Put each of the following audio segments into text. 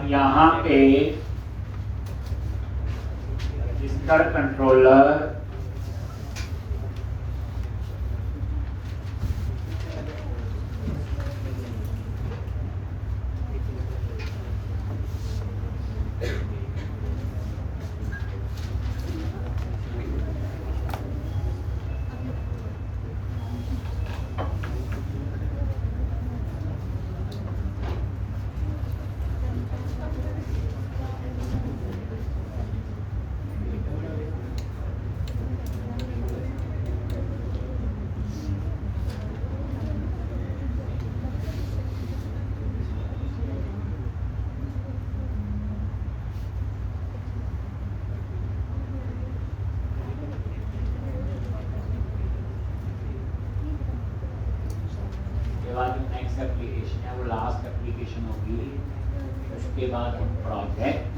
अब यहाँ पे रजिस्टर कंट्रोलर नेक्स्ट एप्लीकेशन है वो लास्ट एप्लीकेशन होगी। उसके बाद हम प्रोजेक्ट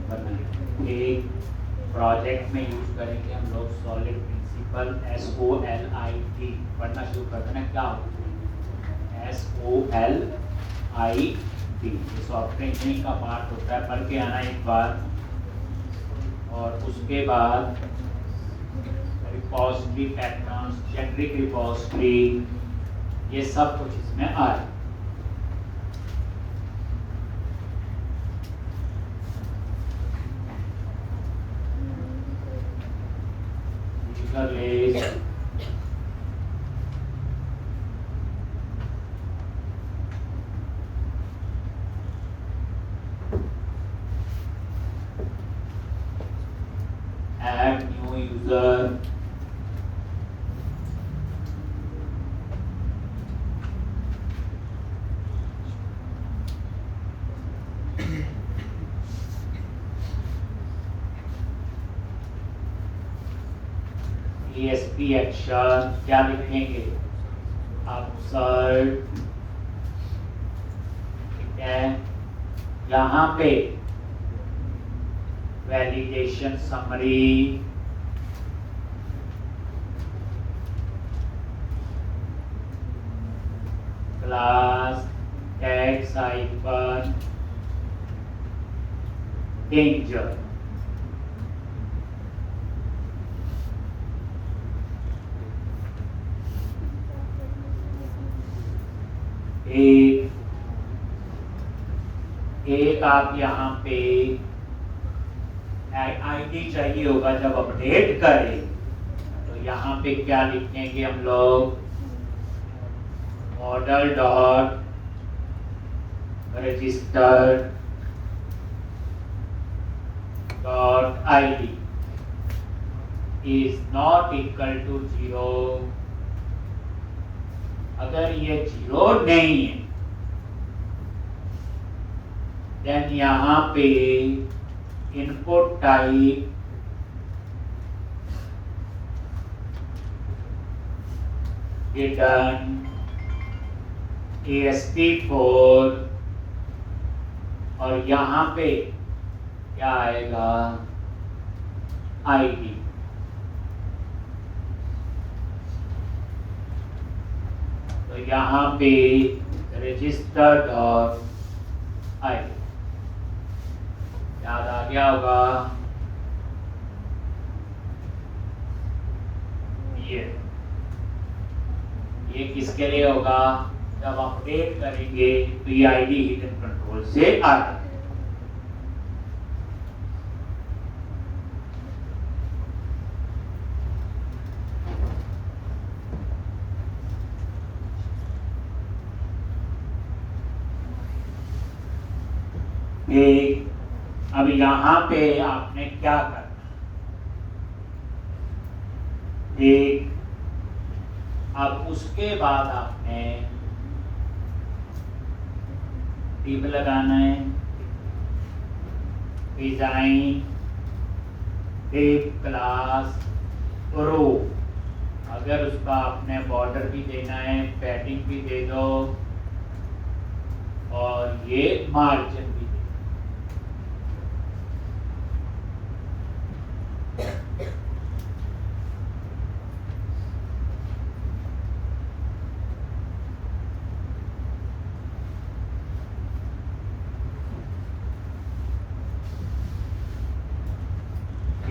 बनाएंगे। एक प्रोजेक्ट में यूज करेंगे हम लोग सॉलिड प्रिंसिपल SOLID पढ़ना शुरू कर देना। क्या होता है SOLID? सॉफ्टवेयर इंजीनियरिंग का पार्ट होता है, पढ़ के आना एक बार। और उसके बाद रिपोजिटरी पैटर्न्स, जेनेरिक रिपोजिटरी, ये सब कुछ इसमें आए। add new user, ESP action क्या लिखेंगे? अपसर्ट, ठीक है। यहाँ पे validation summary, class tags icon, danger, एक आप यहाँ पे आईडी चाहिए होगा जब अपडेट करें, तो यहाँ पे क्या लिखेंगे हम लोग? Model dot register dot ID is not equal to 0। अगर ये 0 नहीं है देन यहाँ पे इनपुट टाइप रिटर्न ASP4 और यहाँ पे क्या आएगा? ID। तो यहाँ पे रजिस्टर डॉट ID याद आ गया होगा। ये किसके लिए होगा? जब अपडेट करेंगे तो ये ID हिडन कंट्रोल से आता है। अब यहाँ पे आपने क्या करना? अब उसके बाद आपने div लगाना है, डिजाइन div क्लास रो। अगर उसका आपने बॉर्डर भी देना है, पैडिंग भी दे दो और ये मार्जिन भी दे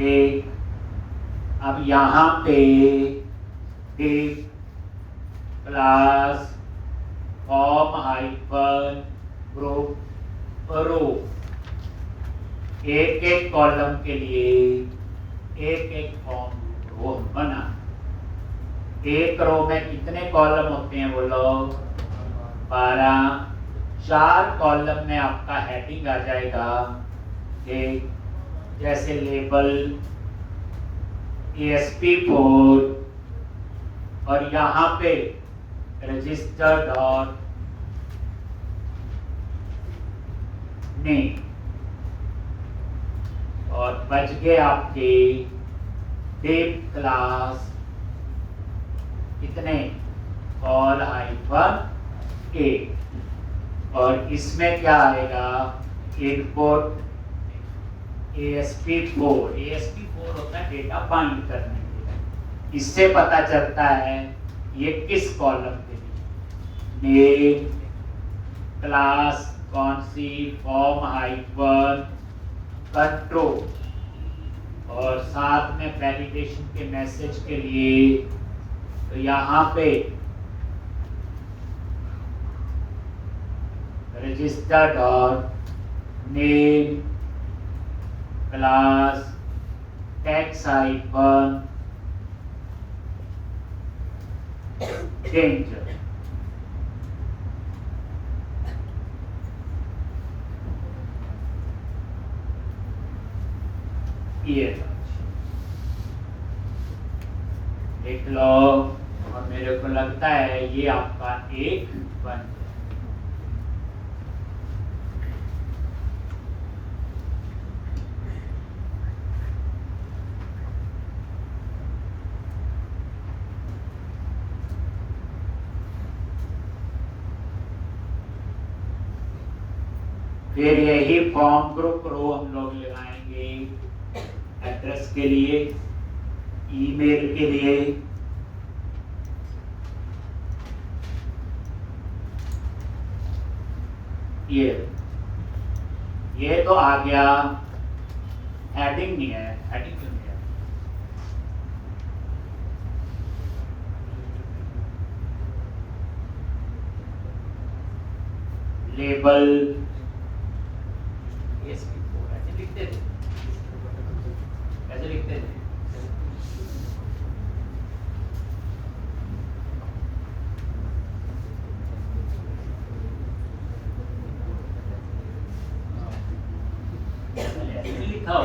एक, अब यहाँ पे div class form hyphen group row, एक एक कॉलम के लिए एक एक फॉर्म रो बना। एक रो में कितने कॉलम होते हैं बोलो? 12। 4 कॉलम में आपका हेडिंग आ जाएगा, एक जैसे लेबल ASP4, और यहाँ पे रजिस्टर्ड और नेम, और बच गए आपके div क्लास कितने? कॉल हाइफन ए, और इसमें क्या आएगा? Input ASP4। ASP4 होता है डेटा बाइंड करने के लिए। इससे पता चलता है ये किस कॉलम के लिए। नेम क्लास कौन सी? फॉर्म हाइफन कंट्रोल, और साथ में वैलिडेशन के मैसेज के लिए तो यहाँ पे रजिस्टर्ड और name class tax hyphen danger. ये देख लो, और मेरे को लगता है ये आपका एक बन गया। फिर यही फॉर्म ग्रुप रो हम लोग लगाएंगे एड्रेस के लिए, ईमेल के लिए, ये तो आ गया। हेडिंग नहीं है, हेडिंग क्यों नहीं है? लेबल ऐसे लिखते थे, ऐसे लिखते थे। लिखा हो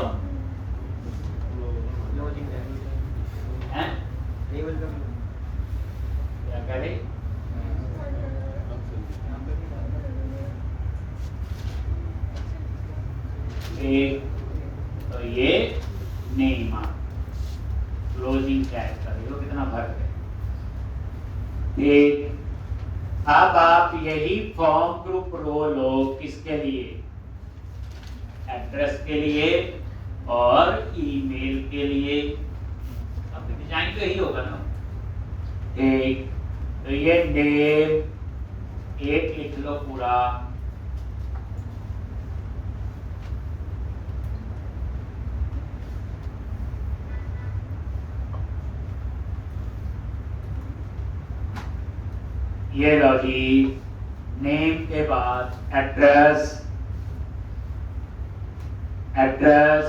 क्या करें? एक तो ये नेम क्लोजिंग टैग कर दो, कितना फर्क है। एक, अब आप यही फॉर्म ग्रुप रो लो किसके लिए? एड्रेस के लिए और ईमेल के लिए। अब डिजाइन तो यही होगा ना। एक तो ये नेम एक लिख लो पूरा, ये लो जी। नेम के बाद एड्रेस, एड्रेस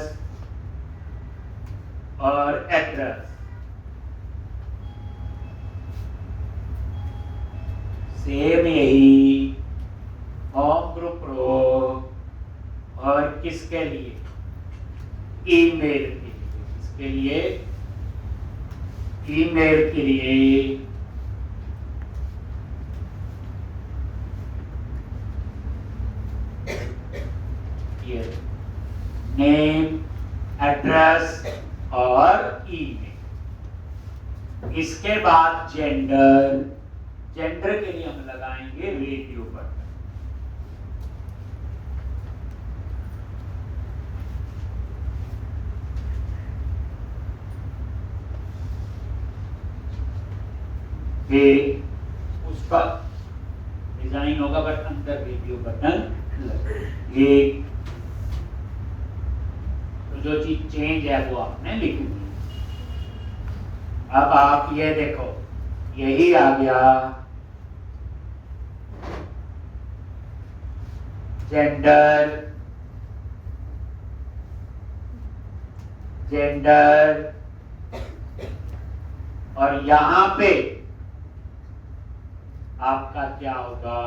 और एड्रेस, सेम यही फॉर्म ग्रुप रो, और किसके लिए? ईमेल के लिए। किसके लिए? ईमेल के लिए ये नेम, एड्रेस और ईमेल। इसके बाद जेंडर, जेंडर के लिए हम लगाएंगे रेडियो बटन। उसका डिजाइन होगा बट अंदर रेडियो बटन लगे। जो चीज चेंज है वो आपने लिख दी। अब आप ये देखो, यही आ गया जेंडर, और यहां पे आपका क्या होगा,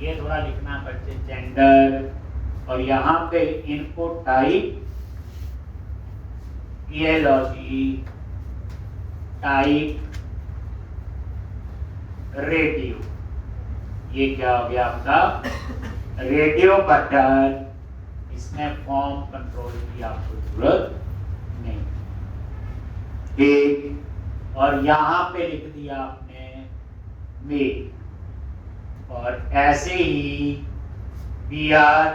ये थोड़ा लिखना पड़ते, जेंडर, और यहां पे इनपुट टाइप, ये लो जी, टाइप रेडियो। ये क्या हो गया आपका रेडियो बटन। इसमें फॉर्म कंट्रोल की आपको जरूरत नहीं। ठीक, और यहां पे लिख दिया आपने मेल, और ऐसे ही BR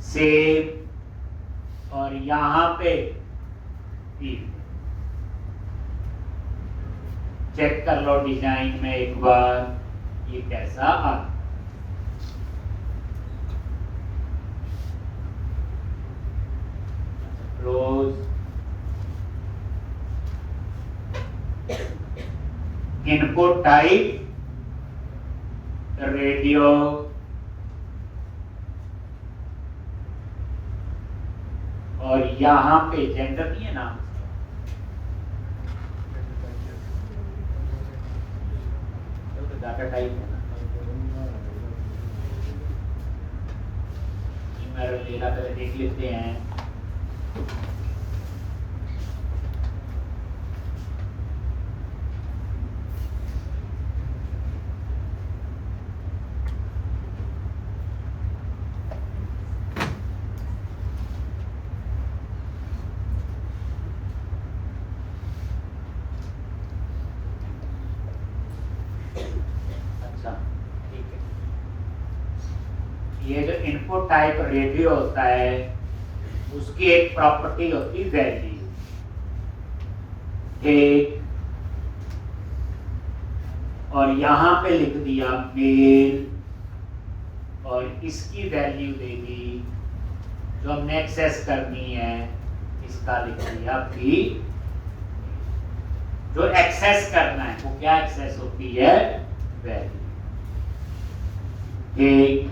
सेव, और यहां पे चेक कर लो डिजाइन में एक बार ये कैसा आ। क्लोज, इनपुट टाइप रेडियो, और यहां पे जेंडर नहीं है ना, डाटा टाइप है ना, मेरा पहले देख लेते हैं। ये जो इनपुट टाइप रेडियो होता है उसकी एक प्रॉपर्टी होती है वैल्यू। ठीक, और यहां पे लिख दिया मेल, और इसकी वैल्यू देगी जो हमने एक्सेस करनी है, इसका लिख दिया भी। जो एक्सेस करना है वो क्या एक्सेस होती है, वैल्यू। ठीक,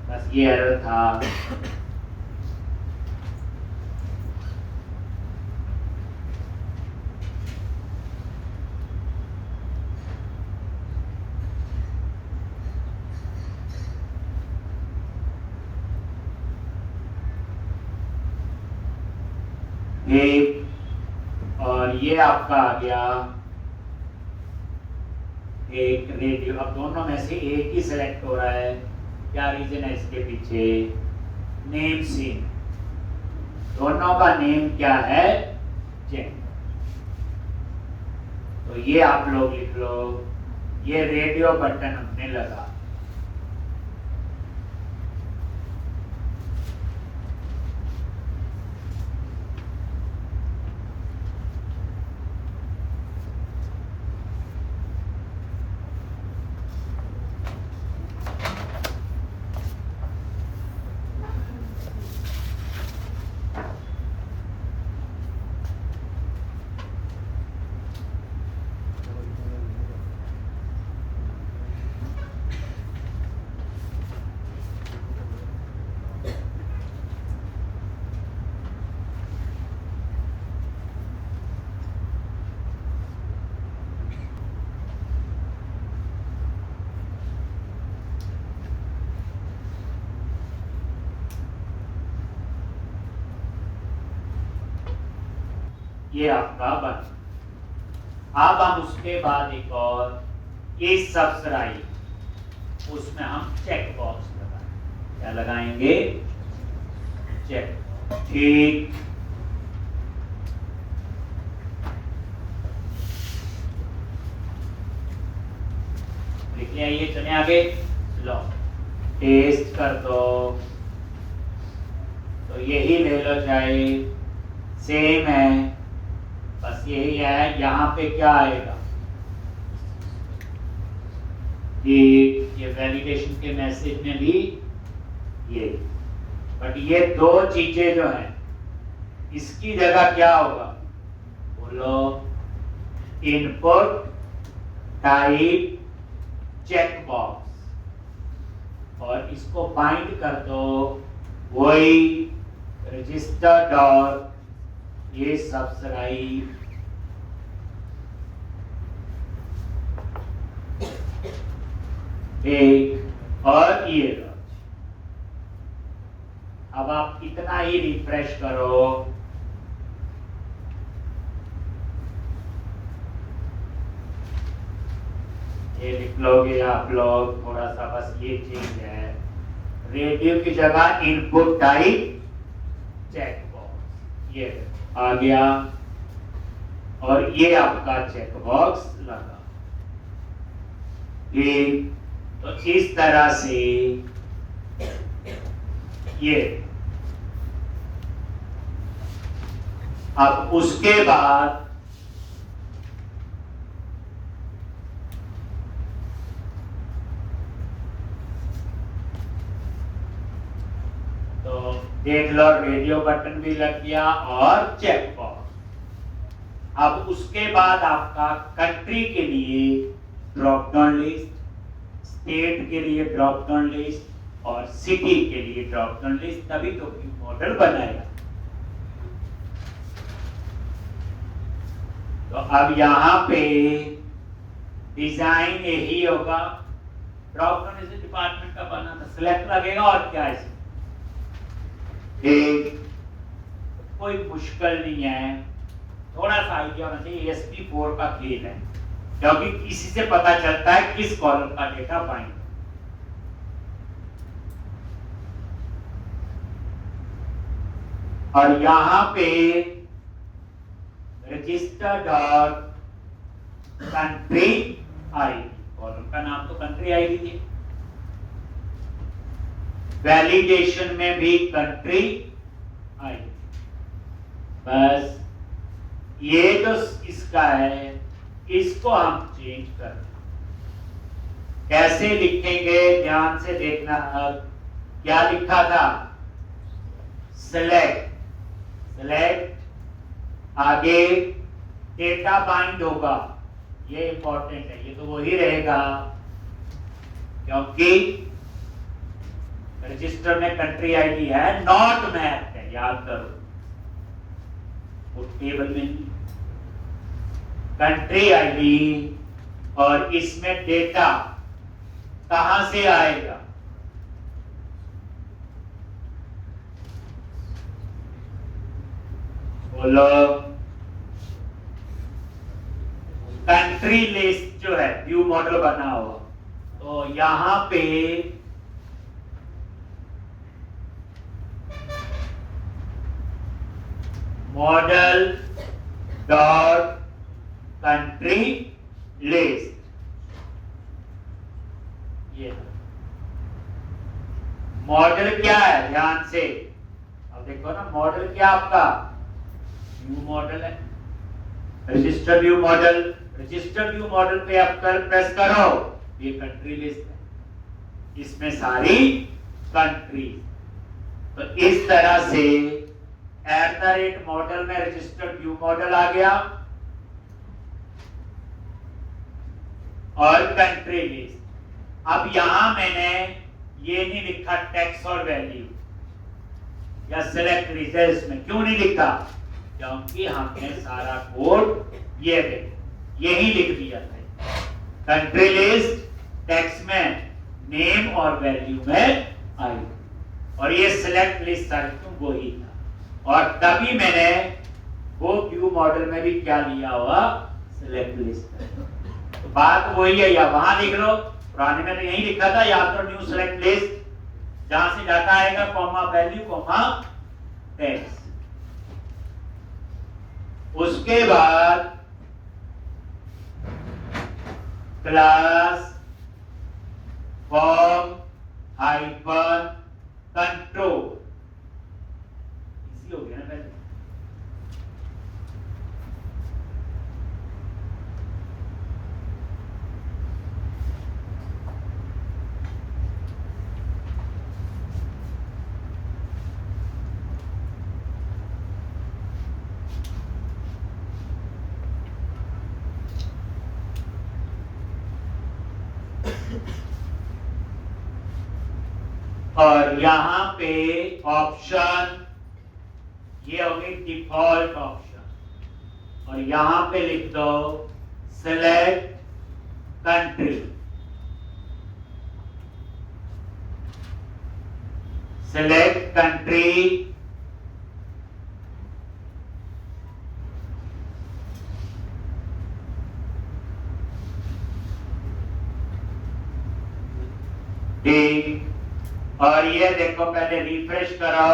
बस ये एरर था। और ये आपका आ गया एक रेडियो। अब दोनों में से एक ही सिलेक्ट हो रहा है, क्या रीजन है इसके पीछे, नेम सीन। दोनों का नेम क्या है, जेंडर। तो ये आप लोग लिख लो, ये रेडियो बटन हमने लगा। ये आपका बन। अब हम उसके बाद एक और इस सब्सक्राइब, उसमें हम चेक बॉक्स लगाएंगे। क्या लगाएंगे, चेक। ठीक, लिख लिया, ये चले आगे। लो टेस्ट कर दो, तो यही ले लो, चाहे सेम है, बस यही है। यहाँ पे क्या आएगा, ये वैलिडेशन के मैसेज में भी ये, बट ये दो चीजें जो हैं इसकी जगह क्या होगा, बोलो, इनपुट टाइप चेक बॉक्स, और इसको बाइंड कर दो वही रजिस्टर डॉट ये सब्सक्राइब एक और ये। अब आप इतना ही रिफ्रेश करो, ये लिख लोगे आप लोग, थोड़ा सा बस ये चीज है, रेडियो की जगह इनपुट टाइप चेक बॉक्स ये आ गया, और ये आपका चेक बॉक्स लगा। ठीक, तो इस तरह से ये, अब उसके बाद तो देख लो, रेडियो बटन भी लग गया और चेक बॉक्स। अब उसके बाद आपका कंट्री के लिए ड्रॉप डाउन लिस्ट, स्टेट के लिए ड्रॉप डाउन लिस्ट और सिटी के लिए ड्रॉप डाउन लिस्ट, तभी तो मॉडल बनाएगा। तो अब यहाँ पे डिजाइन यही होगा, ड्रॉप डाउन लिस्ट डिपार्टमेंट का बनाना, सिलेक्ट लगेगा और क्या है, कोई मुश्किल नहीं है, थोड़ा सा आइडिया होना चाहिए। ASP4 का खेल है, क्योंकि इसी से पता चलता है किस कॉलम का डेटा बाइंड। और यहां पे register dot country ID, column का नाम तो कंट्री आईडी थी, वैलिडेशन में भी कंट्री आईडी। बस ये जो इसका है इसको हम चेंज कर, कैसे लिखेंगे ध्यान से देखना। अब क्या लिखा था, सेलेक्ट, सेलेक्ट आगे डेटा बाइंड होगा, ये इंपॉर्टेंट है, ये तो वही रहेगा क्योंकि रजिस्टर में कंट्री आईडी है, नॉट मैप है, याद करो, वो टेबल में कंट्री आईडी, और इसमें डेटा कहां से आएगा, बोलो, कंट्री लिस्ट जो है व्यू मॉडल बना हुआ, तो यहां पे मॉडल डॉट कंट्री लिस्ट, ये मॉडल क्या है, ध्यान से अब देखो ना, मॉडल क्या आपका व्यू मॉडल है, register view model, register view model पे आप प्रेस करो, ये कंट्री लिस्ट है, इसमें सारी कंट्री। तो इस तरह से @मॉडल में रजिस्टर्ड व्यू मॉडल आ गया और कंट्री लिस्ट। अब यहां मैंने ये नहीं लिखा टेक्स्ट और वैल्यू या सिलेक्ट रिजल्ट्स में, क्यों नहीं लिखा, क्योंकि हमने सारा कोड ये यही लिख दिया था, कंट्री लिस्ट टेक्स्ट में नेम और वैल्यू में आई, और ये सिलेक्ट लिस्ट वो ही था, और तभी मैंने वो व्यू मॉडल में भी क्या लिया हुआ, सिलेक्ट लिस्ट। तो बात वही है, या वहां लिख लो, पुराने में तो यही लिखा था, या तो न्यू सिलेक्ट लिस्ट, जहां से डाटा आएगा कॉमा वैल्यू कॉमा टेक्स्ट। उसके बाद class form hyphen control, easy हो गया ना पहले। और यहां पे ऑप्शन ये होगी डिफॉल्ट ऑप्शन और यहां पे लिख दो सिलेक्ट कंट्री। सिलेक्ट कंट्री ठीक। और ये देखो पहले रिफ्रेश करो,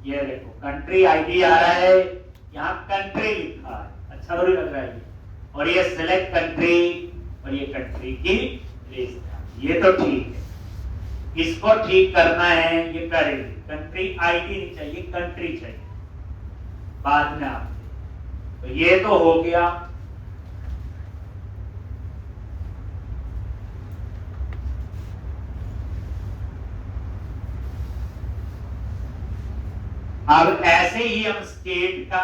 ये देखो कंट्री आईडी आ रहा है, यहाँ कंट्री लिखा है, अच्छा थोड़ी लग रहा है ये। और ये सिलेक्ट कंट्री और ये कंट्री की लिस्ट, ये तो ठीक है। इसको ठीक करना है, ये करेंगे। कंट्री आईडी नहीं चाहिए, कंट्री चाहिए बाद में आप। तो ये तो हो गया। अब ऐसे ही हम स्टेट का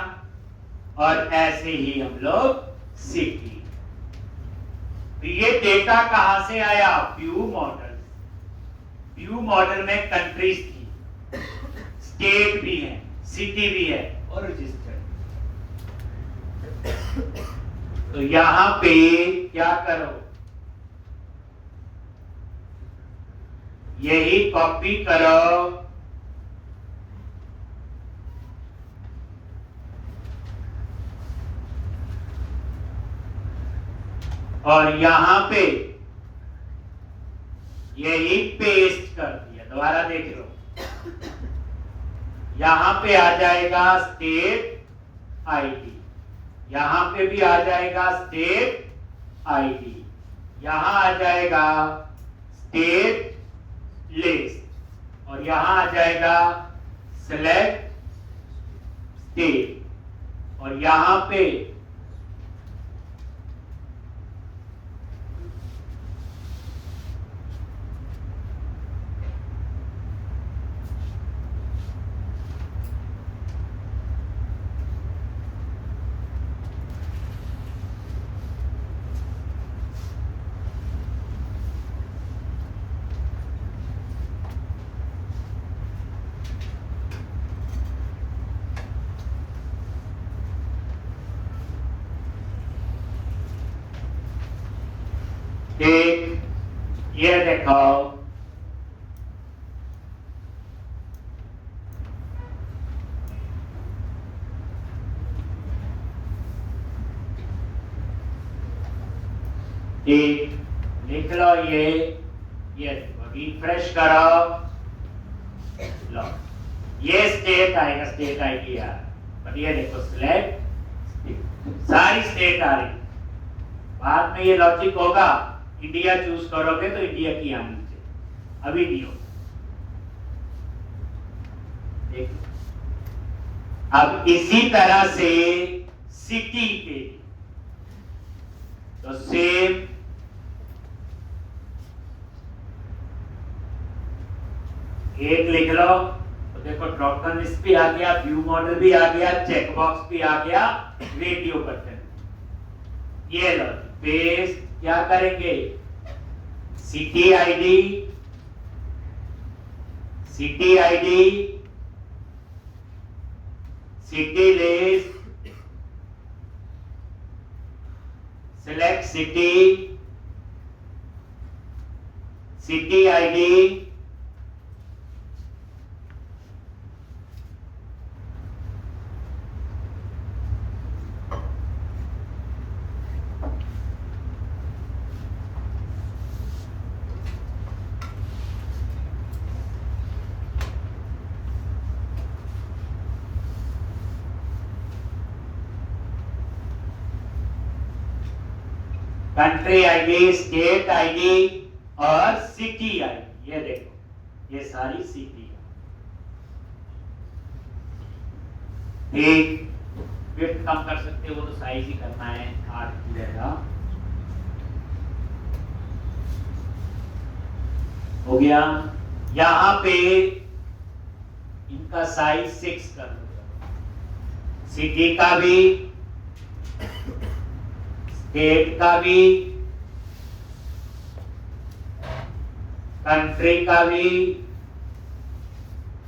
और ऐसे ही हम लोग सिटी। तो ये डेटा कहां से आया? View model. व्यू मॉडल में कंट्रीज थी, स्टेट भी है, सिटी भी है और रजिस्टर्ड। तो यहां पे क्या करो, यही कॉपी करो और यहां पे यही पेस्ट कर दिया। दोबारा देख लो, यहां पे आ जाएगा स्टेट आईडी, यहां पे भी आ जाएगा स्टेट आईडी, यहां आ जाएगा स्टेट लिस्ट और यहां आ जाएगा सिलेक्ट स्टेट और यहां पे एक, ये देखो एक, लिख लो ये देखो, रिफ्रेश करो, लो ये स्टेट आएगा, स्टेट आईडी यार, पर ये देखो सिलेक्ट, सारी स्टेट आ रही। बाद में ये लॉजिक होगा, इंडिया चूज करोगे तो इंडिया की आनी चाहिए, अभी नहीं हो। अब इसी तरह से सिटी के तो सेम एक लिख लो, तो देखो ड्रॉप डाउन लिस्ट भी आ गया, व्यू मॉडल भी आ गया, चेक बॉक्स भी आ गया, रेडियो बटन। ये लो पेस्ट, क्या करेंगे, city ID, city ID, city list, select city, city ID, country ID, state ID और सिटी आईडी। ये देखो ये सारी सिटी है। ठीक, विड्थ कम कर सकते हो तो साइज ही करना है 8 की जगह। हो गया। यहां पे इनका साइज 6 कर दो, सिटी का भी, स्टेट का भी, कंट्री का भी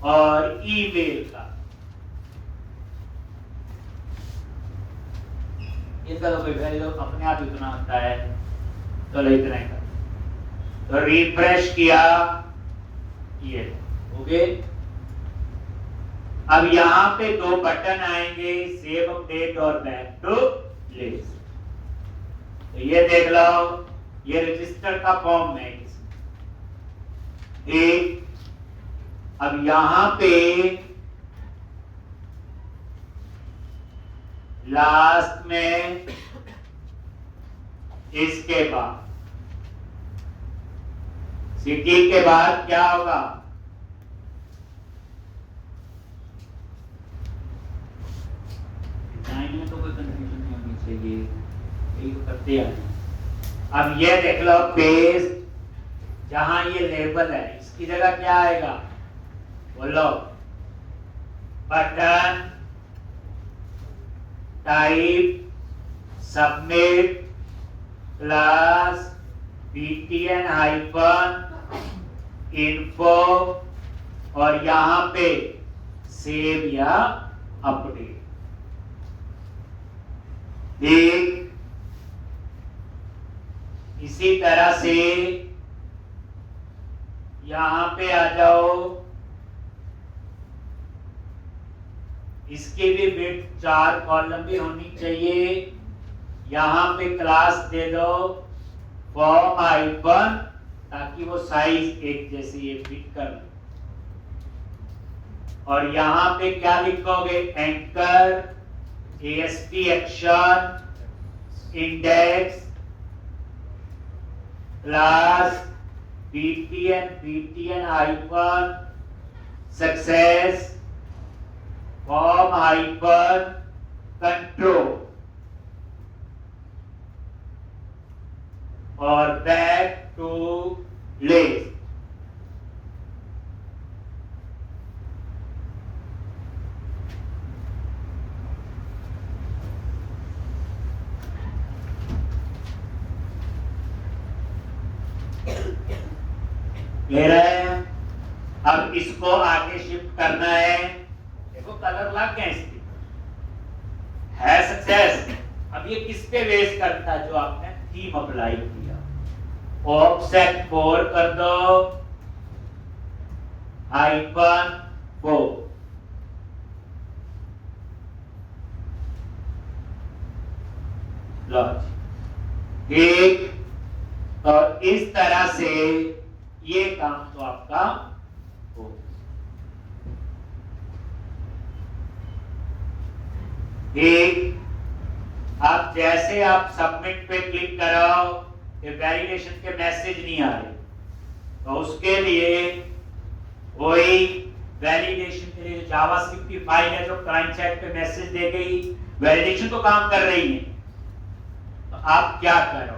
और ईमेल का। इसका तो कोई वैल्यू अपने आप इतना होता है, चलो इतना ही कर। तो रिफ्रेश किया, ये ओके। अब यहां पे दो बटन आएंगे, सेव अपडेट और बैक टू लिस्ट। तो ये देख लो, ये रजिस्टर का फॉर्म है एक। अब यहां पे लास्ट में इसके बाद सिटी के बाद क्या होगा, डिजाइन में तो कोई कंफ्यूजन नहीं होनी चाहिए, यही तो करते हैं। अब ये देख लो पेज, जहां ये लेबल है इसकी जगह क्या आएगा, बोलो, button type submit plus btn hyphen info और यहां पे सेव या अपडेट। ठीक इसी तरह से यहां पे आ जाओ, इसकी भी विड्थ 4 कॉलम भी होनी चाहिए। यहां पे क्लास दे दो फॉर्म हाइफन, ताकि वो साइज एक जैसी ये फिट कर ले। और यहां पे क्या लिखोगे, anchor ASP action index plus btn hyphen success form hyphen control और बैक टू लिस्ट। क्लियर है? अब इसको आगे शिफ्ट करना है। देखो कलर लग गए इसके, है सक्सेस। अब ये किस पे बेस करता है, जो आपने थीम अप्लाई किया। ऑफसेट 4 कर दो हाइफन 4। ठीक, तो इस तरह से ये काम तो आपका हो। ठीक, अब जैसे आप सबमिट पे क्लिक करो, ये वैलिडेशन के मैसेज नहीं आ रहे, तो उसके लिए वही वैलिडेशन के लिए जावास्क्रिप्ट की फाइल है जो क्लाइंट साइड पे मैसेज दे गई, वैलिडेशन तो काम कर रही है। तो आप क्या करो,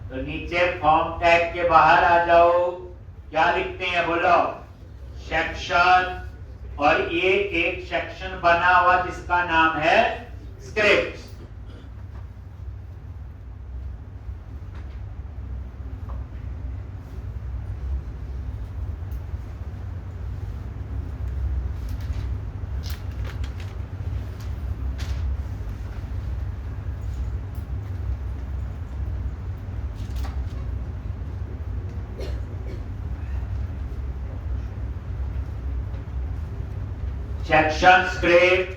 तो नीचे फॉर्म टैग के बाहर आ जाओ, क्या लिखते हैं बोलो, सेक्शन, और ये एक सेक्शन बना हुआ जिसका नाम है स्क्रिप्ट। सेक्शन स्क्रिप्ट,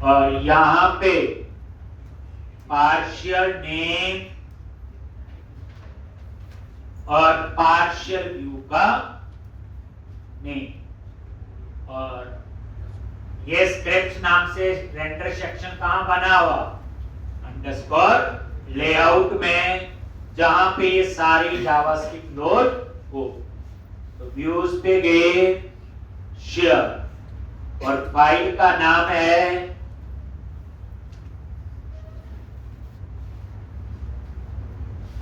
और यहां पे पार्शियल नेम और पार्शियल व्यू का नेम। और ये स्क्रिप्ट नाम से रेंडर सेक्शन कहां बना हुआ, अंडरस्कोर लेआउट में, जहां पे ये सारी जावास्क्रिप्ट लोड हो। तो व्यूज पे गए, शेयर, और फाइल का नाम है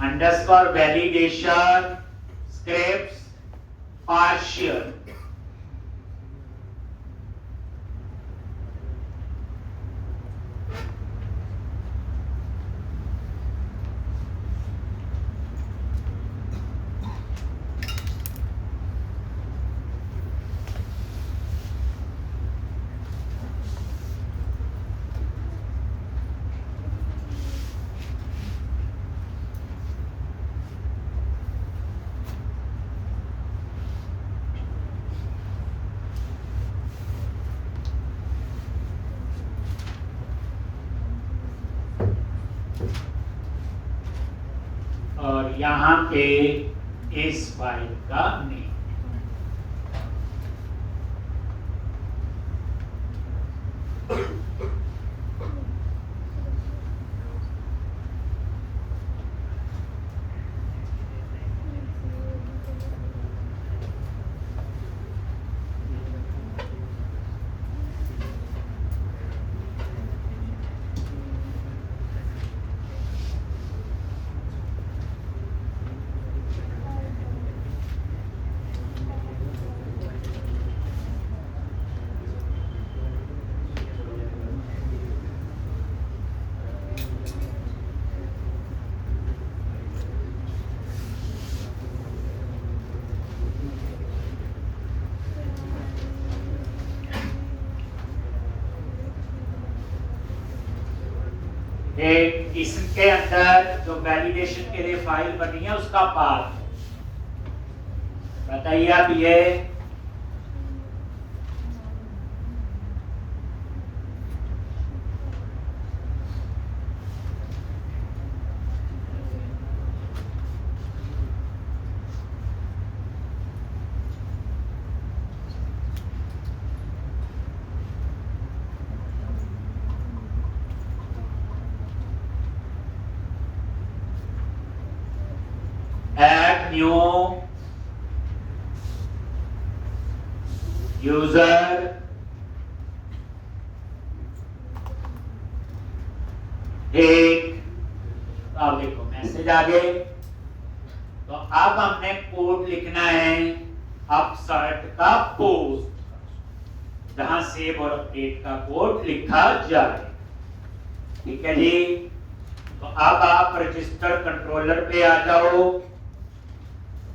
अंडरस्कोर वैलिडेशन स्क्रिप्ट्स पार्शियल। और यहाँ पे इस फाइल का नेम। एक इसके अंदर जो वैलिडेशन के लिए फाइल बनी है उसका पाथ बताइए आप। ये add new user एक, अब देखो मैसेज आ गए। तो अब हमने कोड लिखना है अपसर्ट का पोस्ट, जहां सेव और अपडेट का कोड लिखा जाए। ठीक है जी। तो अब आप रजिस्टर कंट्रोलर पे आ जाओ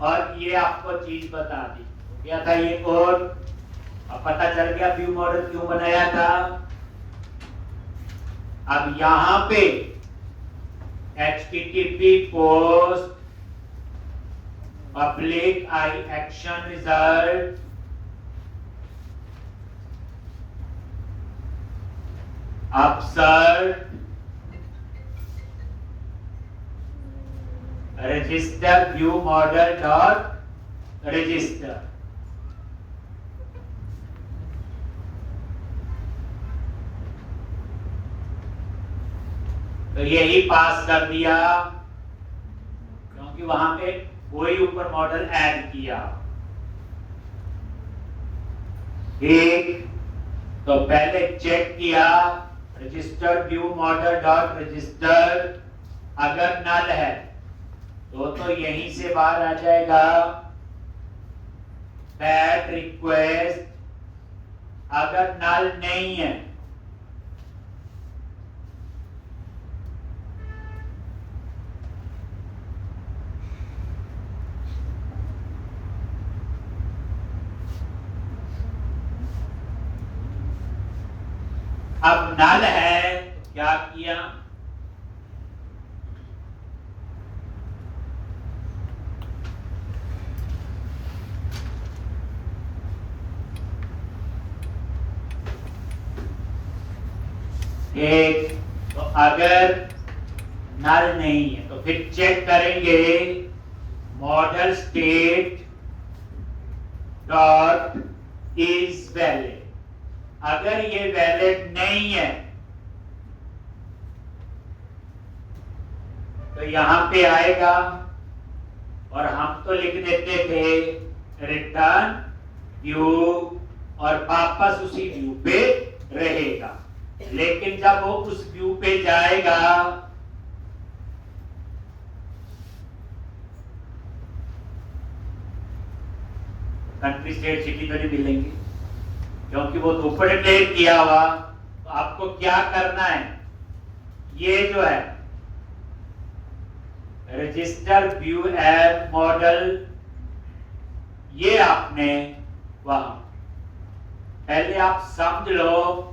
और ये आपको चीज बता दी क्या था ये कोड। अब पता चल गया व्यू मॉडल क्यों बनाया था। अब यहां पे http post public I action result upsert register view model dot register. तो यही पास कर दिया क्योंकि वहां पे कोई ऊपर मॉडल ऐड किया। एक तो पहले चेक किया register view model dot register, अगर नल है तो यहीं से बाहर आ जाएगा बैड रिक्वेस्ट। अगर नल नहीं है अब नल है तो क्या किया, एक तो अगर नल नहीं है तो फिर चेक करेंगे model state dot is valid. अगर ये वैलिड नहीं है तो यहां पे आएगा और हम तो लिख देते थे रिटर्न व्यू और वापस उसी व्यू पे रहेगा। लेकिन जब वो उस व्यू पे जाएगा कंट्री स्टेट सिटी तो नहीं मिलेंगे क्योंकि वो तो ऊपर डिक्लेयर किया हुआ। तो आपको क्या करना है, ये जो है रजिस्टर व्यू एज मॉडल, ये आपने वहां पहले आप समझ लो।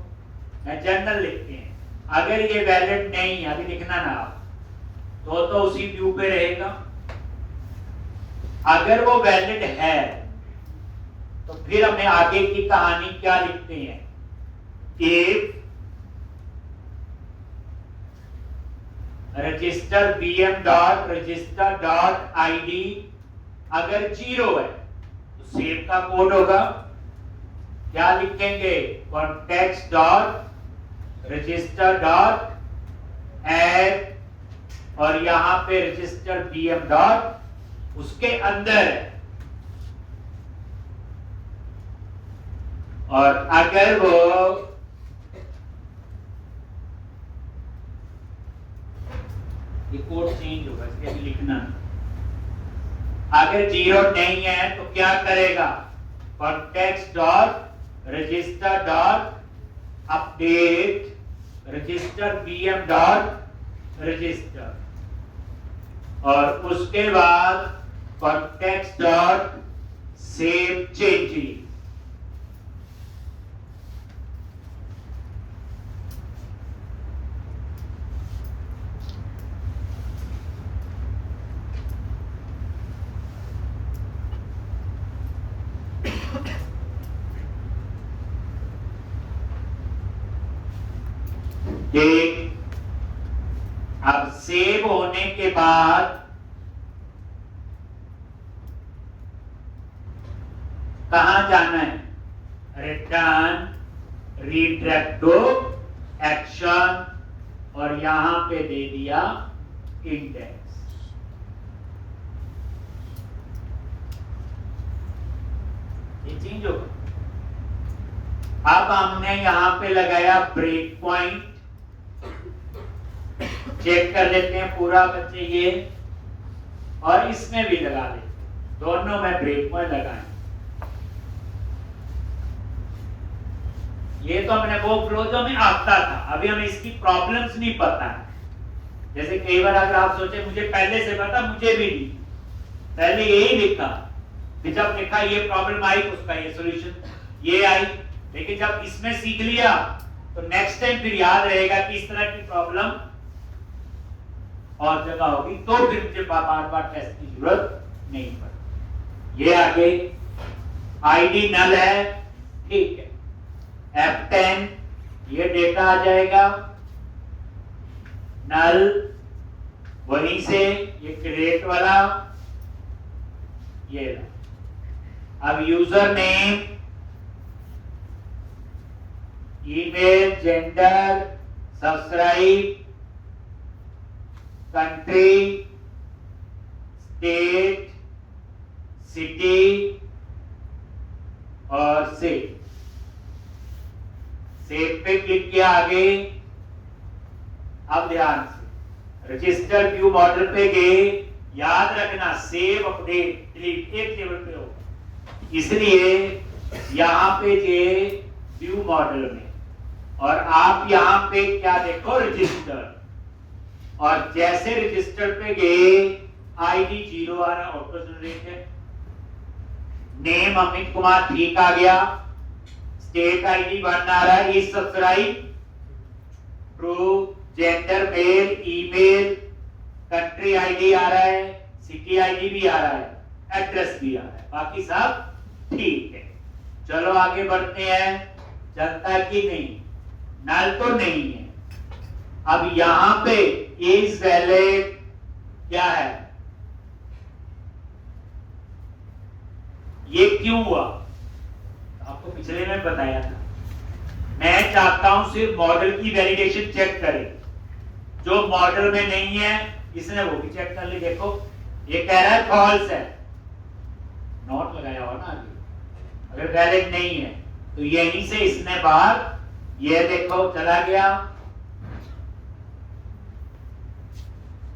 मैं जनरल लिखते हैं, अगर ये वैलिड नहीं है अभी लिखना ना आप, तो उसी व्यू पे रहेगा। अगर वो वैलिड है तो फिर हमें आगे की कहानी क्या लिखते हैं, if register BM dot register dot ID अगर 0 है तो सेव का कोड होगा, क्या लिखेंगे, context dot register dot add, और यहां पे रजिस्टर बीएम डॉट उसके अंदर है। और अगर वो ये कोड चेंज होगा, इसके लिए लिखना, अगर 0 नहीं है तो क्या करेगा, context dot register dot update register BM dot register, और उसके बाद कॉन्टेक्स्ट डॉट सेव चेंजिंग। अब सेव होने के बाद कहां जाना है, रिटर्न रीडायरेक्ट टू एक्शन, और यहां पे दे दिया इंडेक्स। ये चेंज होगा। अब हमने यहां पे लगाया ब्रेक पॉइंट, चेक कर लेते हैं पूरा बच्चे ये, और इसमें भी लगा लेते हैं, दोनों में ब्रेक पॉइंट लगाएं। ये तो हमने वो फ्लो जो हमें आता था, अभी हमें इसकी प्रॉब्लम्स नहीं पता है। जैसे कई बार अगर आप सोचे मुझे पहले से पता, मुझे भी नहीं, पहले यही लिखा, फिर जब लिखा ये प्रॉब्लम आई तो उसका ये सॉल्यूशन ये आई, लेकिन जब इसमें सीख लिया तो नेक्स्ट टाइम फिर याद रहेगा कि इस तरह की प्रॉब्लम और जगह होगी, तो फिर मुझे बार बार टेस्ट की जरूरत नहीं पड़ती। ये आगे आईडी नल है, ठीक है, F10 ये डेटा आ जाएगा नल, वहीं से ये क्रिएट वाला ये ला। अब user name, email, gender, subscribe, country, state, city और सेव। सेव पे क्लिक किया आगे। अब ध्यान से रजिस्टर व्यू मॉडल पे गए, याद रखना सेव अपडेट डिलीट एक टेबल पे हो, इसलिए यहां पे जे व्यू मॉडल में, और आप यहां पे क्या देखो रजिस्टर, और जैसे रजिस्टर पे गए आईडी 0 आ रहा, auto generated, name Amit Kumar ठीक आ गया, स्टेट आईडी 1 आ रहा है, is subscribe, true, gender male, email, country ID आ रहा है, सिटी आईडी भी आ रहा है, एड्रेस भी आ रहा है, बाकी सब ठीक है। चलो आगे बढ़ते हैं, चलता कि नहीं, नल तो नहीं है। अब यहां पे इज वैलिड क्या है, ये क्यों हुआ, आपको पिछले में बताया था। मैं चाहता हूं सिर्फ मॉडल की वैलिडेशन चेक करें, जो मॉडल में नहीं है इसने वो भी चेक कर ली। देखो ये कह रहा है फॉल्स है, नॉट लगाया हो ना आगे, अगर वैलिड नहीं है तो यहीं से इसने बाहर, ये देखो चला गया,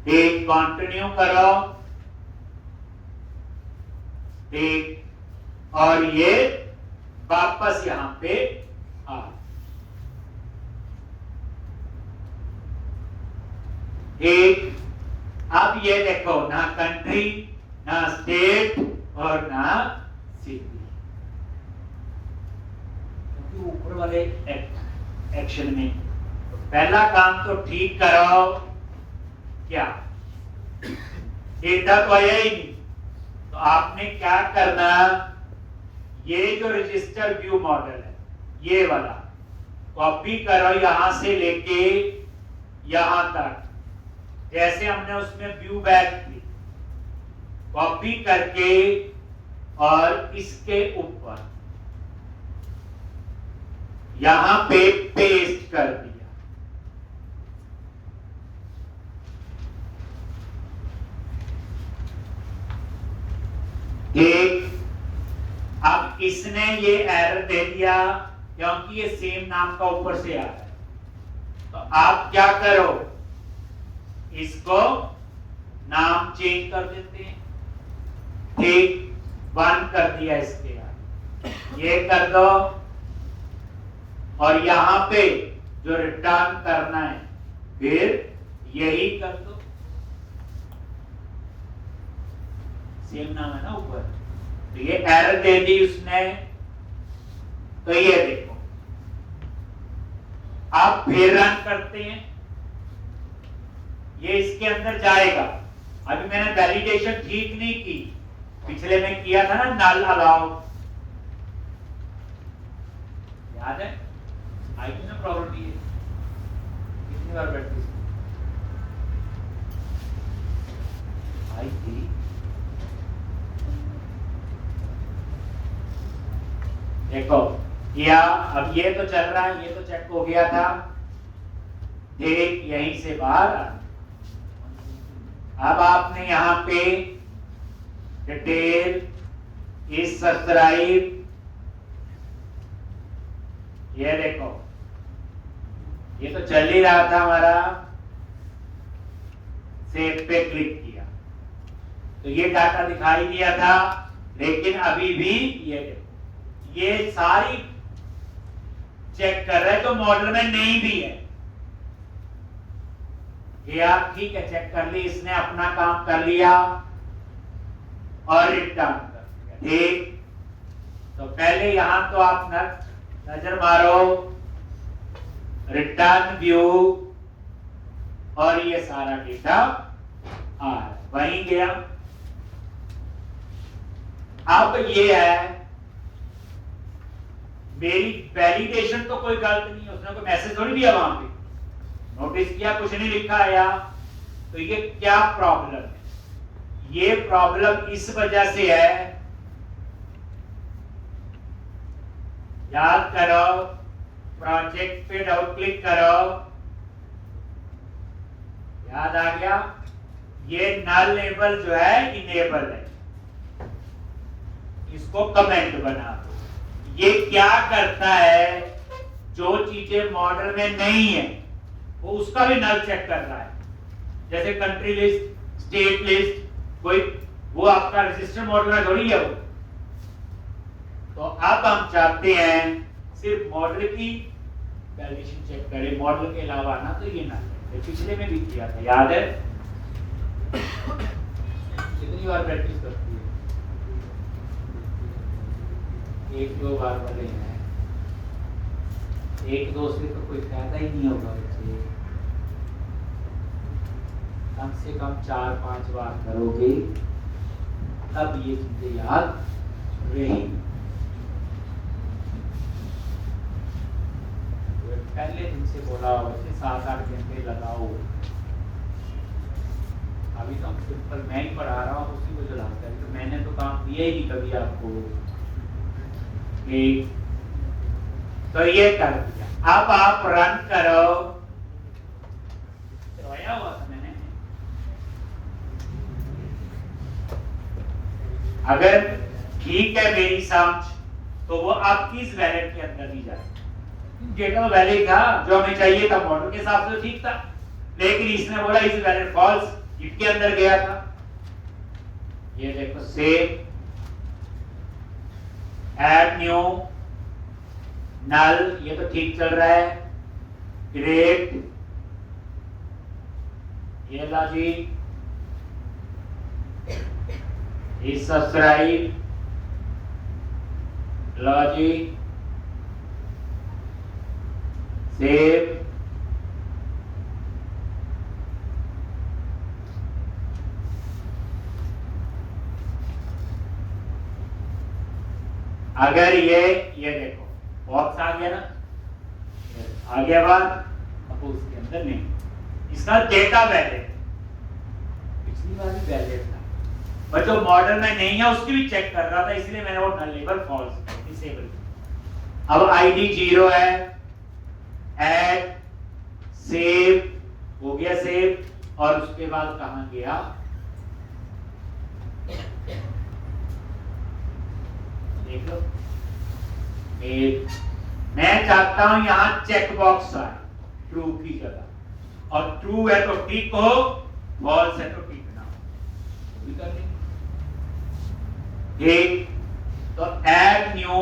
एक कंटिन्यू करो, एक, और ये वापस यहां पे आ, एक। अब ये देखो ना कंट्री, ना स्टेट और ना सिटी, क्योंकि ऊपर वाले एक्शन में पहला काम तो ठीक करो, क्या डेटा तो आया ही नहीं, तो आपने क्या करना, ये जो रजिस्टर व्यू मॉडल है ये वाला कॉपी करो, यहां से लेके यहां तक जैसे हमने उसमें व्यू बैक की कॉपी करके और इसके ऊपर यहां पे पेस्ट कर दिया। ठीक, अब इसने ये एरर दे दिया क्योंकि ये सेम नाम का ऊपर से आ रहा है। तो आप क्या करो, इसको नाम चेंज कर देते हैं। ठीक, बंद कर दिया इसके आगे, ये कर दो और यहां पे जो रिटर्न करना है फिर यही कर दो, सेम नाम है ना ऊपर। तो ये एरर दे दी उसने, तो ये देखो आप फिर रन करते हैं, ये इसके अंदर जाएगा। अभी मैंने वैलिडेशन ठीक नहीं की, पिछले में किया था ना नल अलाउ, याद है? आई थी ना प्रॉब्लम ये कितनी बार प्रैक्टिस आई थी? देखो किया, अब ये तो चल रहा है, ये तो चेक हो गया था। ठीक, यहीं से बाहर अब आपने यहां पे डिटेल इस सब्सक्राइब, ये देखो ये तो चल ही रहा था हमारा, सेव पे क्लिक किया तो ये डाटा दिखाई दिया था, लेकिन अभी भी ये देखो ये सारी चेक कर रहे हैं तो मॉडल में नहीं भी है। ये आप ठीक है चेक कर ली, इसने अपना काम कर लिया और रिटर्न कर दिया। ठीक, तो पहले यहां तो आप नजर मारो, रिटर्न व्यू और ये सारा डेटा आ रहा है, वहीं गया। अब ये है मेरी वैलिडेशन तो कोई गलत नहीं है, उसने कोई मैसेज थोड़ी दिया वहां पे, नोटिस किया कुछ नहीं लिखा आया। तो ये क्या प्रॉब्लम है? ये प्रॉब्लम इस वजह से है, याद करो, प्रोजेक्ट पे डबल क्लिक करो, याद आ गया, ये नल लेबल जो है इनेबल है, इसको कमेंट बना दो। ये क्या करता है, जो चीजें मॉडल में नहीं है वो उसका भी नल चेक कर रहा है, जैसे कंट्री लिस्ट, स्टेट लिस्ट, कोई वो आपका रजिस्टर मॉडल में थोड़ी है वो। तो अब हम चाहते हैं सिर्फ मॉडल की वैल्यूएशन चेक करें, मॉडल के अलावा ना तो ये ना, ये पिछले में भी किया था, याद है? कितनी बार प्रैक्टिस करती है? एक दो बार वाले हैं, एक दो से तो कोई फायदा ही नहीं होगा बच्चे, कम से कम 4-5 बार करोगे तब ये चीजें याद रहेंगी। पहले दिन से बोला वैसे 7-8 घंटे लगाओ, अभी तो हम सिंपल मैं ही पढ़ा रहा हूँ, उसी को चलाता है, तो मैंने तो काम दिया ही नहीं कभी आपको। तो ये कर दिया, अब आप रन करो, रोया हुआ था मैंने। अगर ठीक है मेरी समझ तो वो आपकी इस वैलिड के अंदर ही जाए, डेटा तो वैलिड था, जो हमें चाहिए था मॉडल के हिसाब से ठीक था, लेकिन इसने बोला इस वैलिड फॉल्स, इफ के अंदर गया था। ये देखो सेव, ऐड न्यू, नल, ये तो ठीक चल रहा है, ग्रेट, ये ला जी, इस सब्सक्राइब, लो जी, सेव, अगर ये देखो बॉक्स आ गया ना, आ गया बात, अब उसके अंदर नहीं, इसका डेटा वैलिड, पिछली बार भी वैलिड था, पर जो मॉडल में नहीं है उसकी भी चेक कर रहा था, इसलिए मैंने वो नल लेबल फॉल्स डिसेबल। अब आईडी 0 है, ऐड सेव हो गया, सेव, और उसके बाद कहां गया, देख लो। मैं चाहता हूं यहां चेक बॉक्स आए ट्रू की जगह, और ट्रू है तो टिक हो, फॉल्स है तो टिक ना हो, भी कर लेंगे। ठीक, तो ऐड न्यू,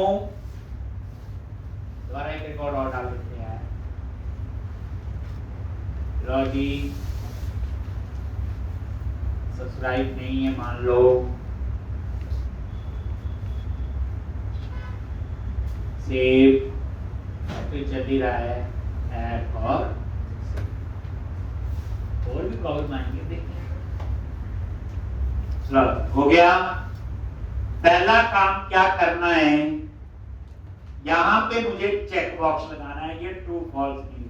दोबारा एक रिकॉर्ड और डाल देते हैं। लो जी, सब्सक्राइब नहीं है मान लो, सेव, फिर चल ही रहा है ऐड, और भी प्रॉब्लम आएंगे, देखते हैं। चलो हो गया। पहला काम क्या करना है, यहां पे मुझे चेक बॉक्स लगाना है, ये ट्रू फॉल्स नहीं,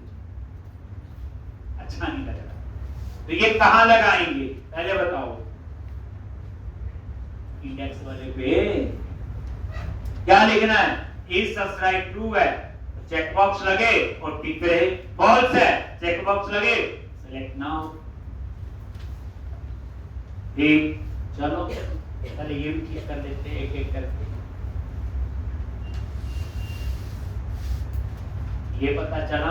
अच्छा नहीं लग रहा, तो ये कहां लगाएंगे पहले बताओ, इंडेक्स वाले पे क्या लिखना है, इज सब्सक्राइब ट्रू है चेक बॉक्स लगे और टिक रहे, फॉल्स है चेक बॉक्स लगे सेलेक्ट नाउ। ठीक, चलो पहले ये भी ठीक कर लेते हैं एक एक करके। ये पता चला।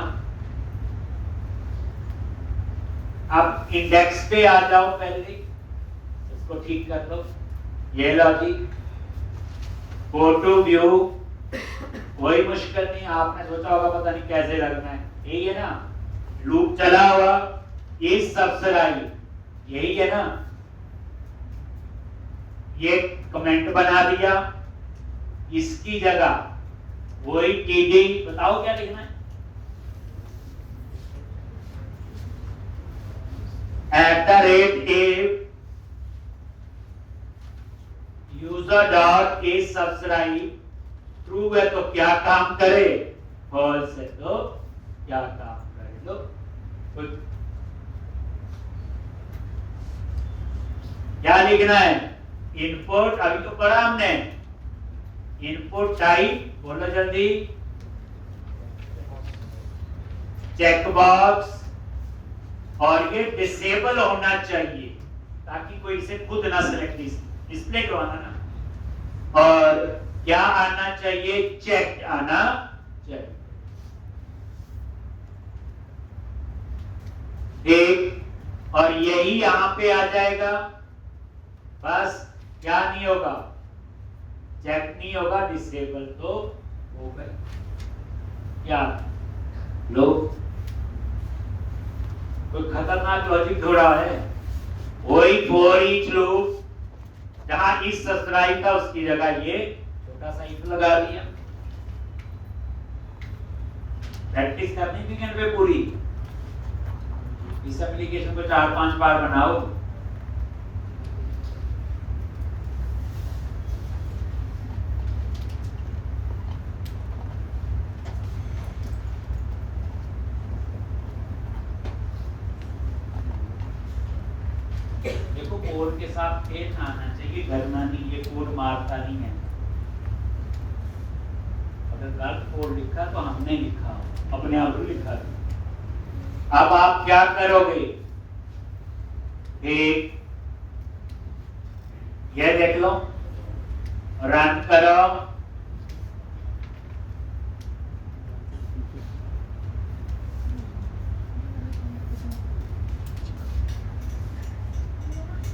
अब इंडेक्स पे आ जाओ, पहले इसको ठीक कर दो। ये लो जी, फोटो व्यू, कोई मुश्किल नहीं, आपने सोचा होगा पता नहीं कैसे लगना है, यही है ना, लूप चला हुआ, इस सब्सक्राइब, यही है ना, ये कमेंट बना दिया, इसकी जगह वही टीडी, बताओ क्या लिखना है, @ user dot is subscribe, true है तो क्या काम करे, फॉल्स है तो क्या काम करे। लो क्या लिखना है, इनपुट, अभी तो पढ़ा हमने, इनपुट टाइप, बोलो जल्दी, चेक बॉक्स, और ये डिसेबल होना चाहिए ताकि कोई इसे खुद ना सिलेक्ट, डिस्प्ले करवाना ना, और क्या आना चाहिए, चेक आना चाहिए। ठीक, और यही यहां पे आ जाएगा, बस क्या नहीं होगा, चेक नहीं होगा, डिसेबल तो हो गए। क्या लोग कोई खतरनाक लॉजिक थोड़ा है, वही फॉर ईच लूप, जहां इस सब्सक्राइब था उसकी जगह ये छोटा सा इफ लगा दिया। प्रैक्टिस करनी थी पे पूरी, इस एप्लीकेशन को 4-5 बार बनाओ। देखो कोड के साथ खेल आना चाहिए, डरना नहीं, ये कोड मारता नहीं है। अगर गलत कोड लिखा तो हमने लिखा, अपने आप ही लिखा। अब आप क्या करोगे, एक ये देख लो, रन करो,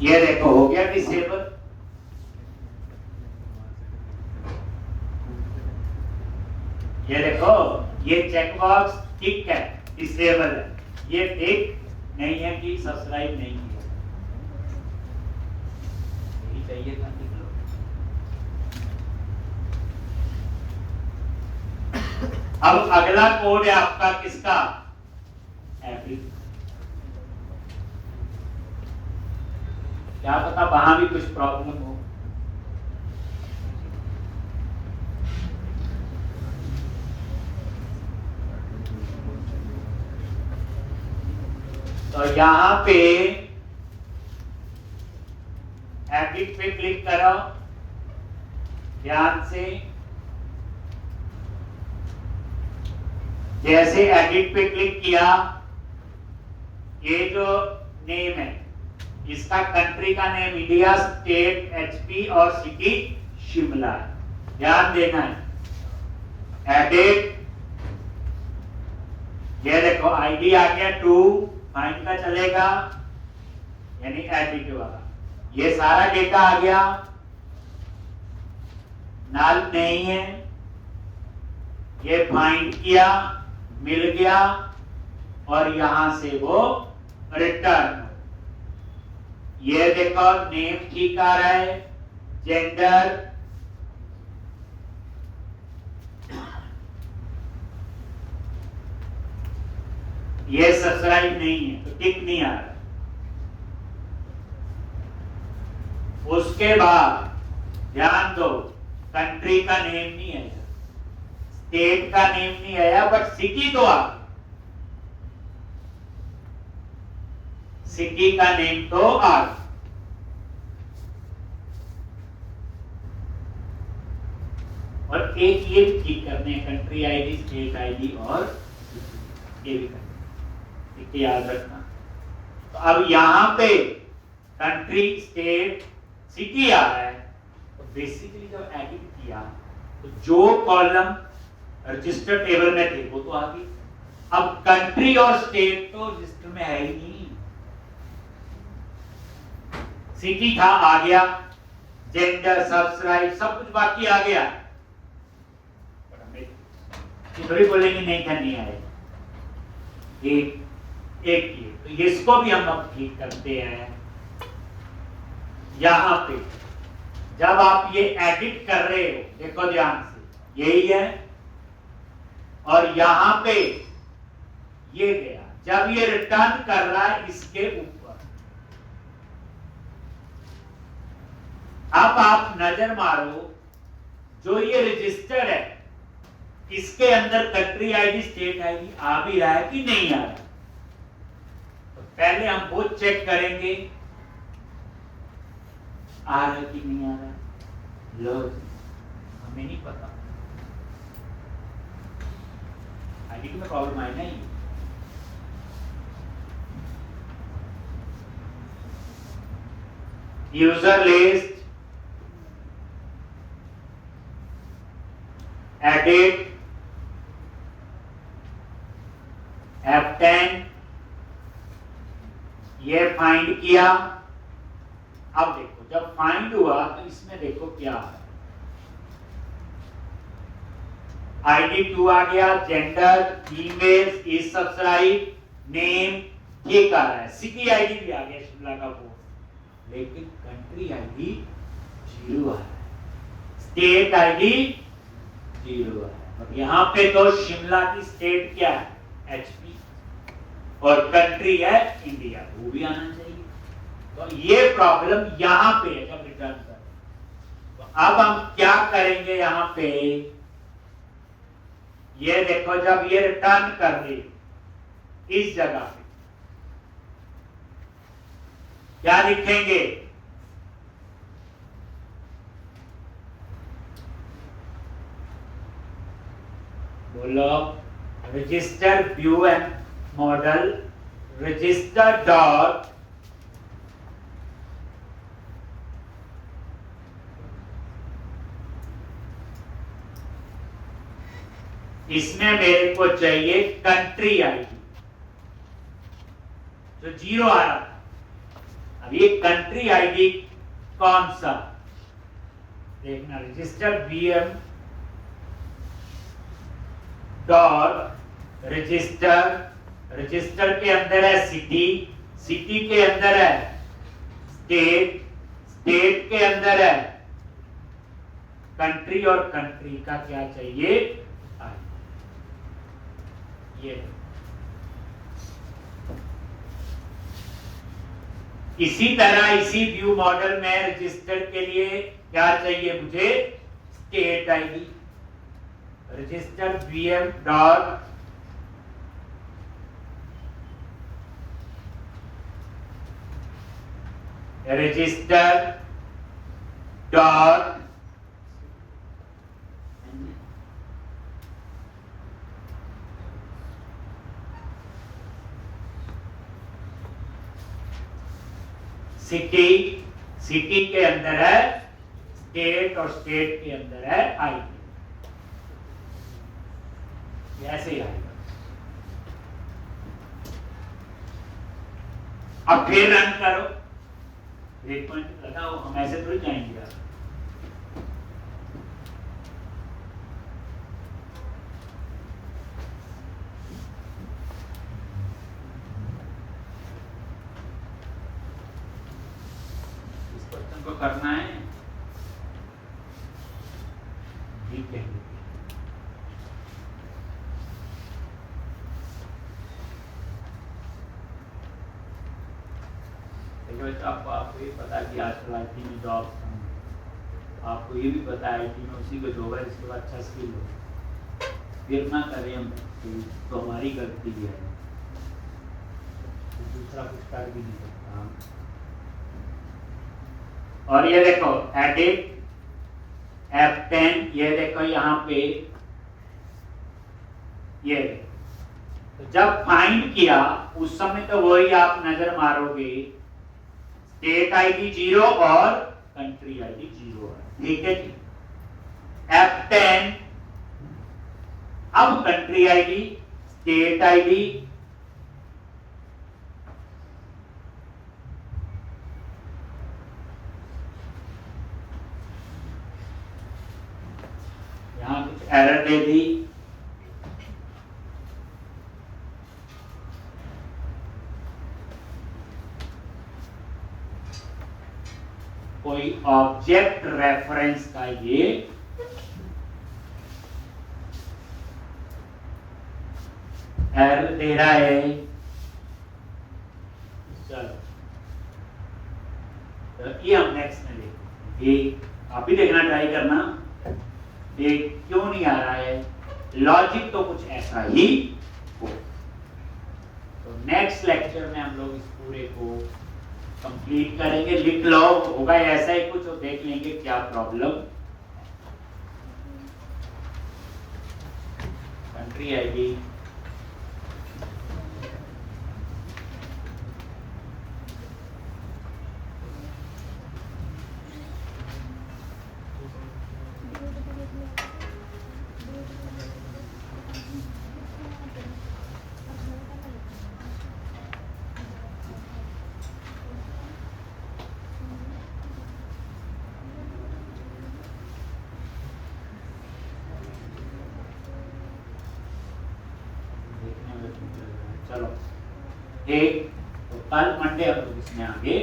ये देखो हो गया डिसेबल। ये देखो ये चेकबॉक्स टिक है, डिसेबल है, ये टिक नहीं है कि सब्सक्राइब नहीं किया, यही चाहिए था। अब अगला कोड है आपका किसका, एपिक। क्या पता वहां भी कुछ प्रॉब्लम हो। तो यहां पे एडिट पे क्लिक करो ध्यान से। जैसे एडिट पे क्लिक किया, ये जो नेम है इसका कंट्री का नेम इंडिया, स्टेट एचपी और सिटी शिमला है। ध्यान देना है। एडिट, ये देखो आईडी आ गया 2, फाइंड का चलेगा यानी एडिट वाला। ये सारा डेटा आ गया, नल नहीं है, ये फाइंड किया मिल गया और यहां से वो रिटर्न। ये देखो नेम ठीक आ रहा है, जेंडर ये सब्सक्राइब नहीं है तो टिक नहीं आ रहा। उसके बाद ध्यान दो, कंट्री का नेम नहीं आया, स्टेट का नेम नहीं आया, बट सिटी तो आ, सिटी का नेम तो आ। और एक ये भी ठीक करने हैं, कंट्री आईडी, स्टेट आईडी और ये भी करना, याद रखना। तो अब यहां पे कंट्री, स्टेट, सिटी आ रहा है, तो बेसिकली जब एडिट किया तो जो कॉलम रजिस्टर टेबल में थे वो तो आ गई। अब कंट्री और स्टेट तो रजिस्टर में है ही नहीं, सिटी था आ गया, जेंडर, सब्सक्राइब सब कुछ बाकी आ गया। थोड़ी बोलेंगे नहीं था नहीं आए, एक ये तो इसको भी हम अब ठीक करते हैं। यहां पे जब आप ये एडिट कर रहे हो, देखो ध्यान से, यही है और यहां पे ये गया, जब ये रिटर्न कर रहा है इसके ऊपर, अब आप नजर मारो जो ये रजिस्टर है इसके अंदर कंट्री आईडी, स्टेट आईडी आ भी रहा है कि नहीं आ रहा। तो पहले हम वो चेक करेंगे आ रहा है कि नहीं आ रहा। लो, हमें नहीं पता, आईडी में प्रॉब्लम आई नहीं। यूजर लिस्ट, एडिट, F10, ये फाइंड किया। अब देखो जब फाइंड हुआ तो इसमें देखो क्या है, आईडी 2 आ गया, gender, email, is subscribe, name ठीक आ रहा है, सिटी आईडी भी आ गया शिमला का बोर्ड, लेकिन कंट्री आईडी 0 आ रहा है, स्टेट आईडी 0 है। और यहां पे तो शिमला की स्टेट क्या है, एचपी, और कंट्री है इंडिया, वो भी आना चाहिए। तो ये प्रॉब्लम यहां पे है जब रिटर्न कर। तो अब हम क्या करेंगे, यहां पे ये देखो जब ये रिटर्न कर दे इस जगह पे क्या लिखेंगे, बोलो, register view and model, register dot इसमें मेरे को चाहिए कंट्री आईडी जो 0 आ रहा था। अब ये कंट्री आईडी कौन सा देखना, register VM dot register, register के अंदर है सिटी, सिटी के अंदर है स्टेट, स्टेट के अंदर है कंट्री, और कंट्री का क्या चाहिए, ये। इसी तरह इसी व्यू मॉडल में रजिस्टर के लिए क्या चाहिए मुझे, state ID, register VM dot register dot city, city के अंदर है स्टेट और स्टेट के अंदर है आईडी। ऐसे ही आएगा। अब फिर रन करो, ब्रेक पॉइंट लगाओ, हम ऐसे थोड़ी जाएंगे यार। इस क्वेश्चन को करना है, ठीक है। आपको ये पता है कि आजकल आईटी में जॉब, आपको ये भी पता है आईटी में उसी को जॉब है जिसके बाद अच्छा स्किल हो। फिर ना करें हम तो हमारी गलती है, तो दूसरा कुछ कर भी नहीं सकता। और ये देखो एडिट F10, ये देखो यहाँ पे ये तो जब फाइंड किया उस समय तो वही आप नजर मारोगे, स्टेट आईडी 0 और कंट्री आईडी 0 है, ठीक है जी। F10 अब कंट्री आईडी, स्टेट आईडी, यहां कुछ एरर दे दी, कोई ऑब्जेक्ट रेफरेंस का ये एरर दे रहा है। चलो तो ये हम नेक्स्ट में देखेंगे, ये आप भी देखना ट्राई करना, ये क्यों नहीं आ रहा है। लॉजिक तो कुछ ऐसा ही हो। तो नेक्स्ट लेक्चर में हम लोग इस पूरे को कंप्लीट करेंगे। लिख लो, होगा ऐसा ही कुछ, और देख लेंगे क्या प्रॉब्लम। कंट्री आईडी, चलो एक तो कल मंडे हम लोग इसमें आगे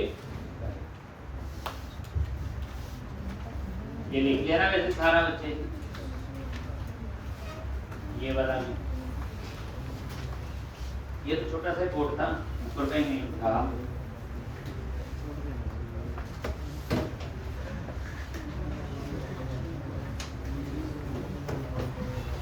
ये लिख लिया ना वैसे सारा बच्चे, ये वाला भी, ये तो छोटा सा कोड था, ऊपर का ही नहीं था।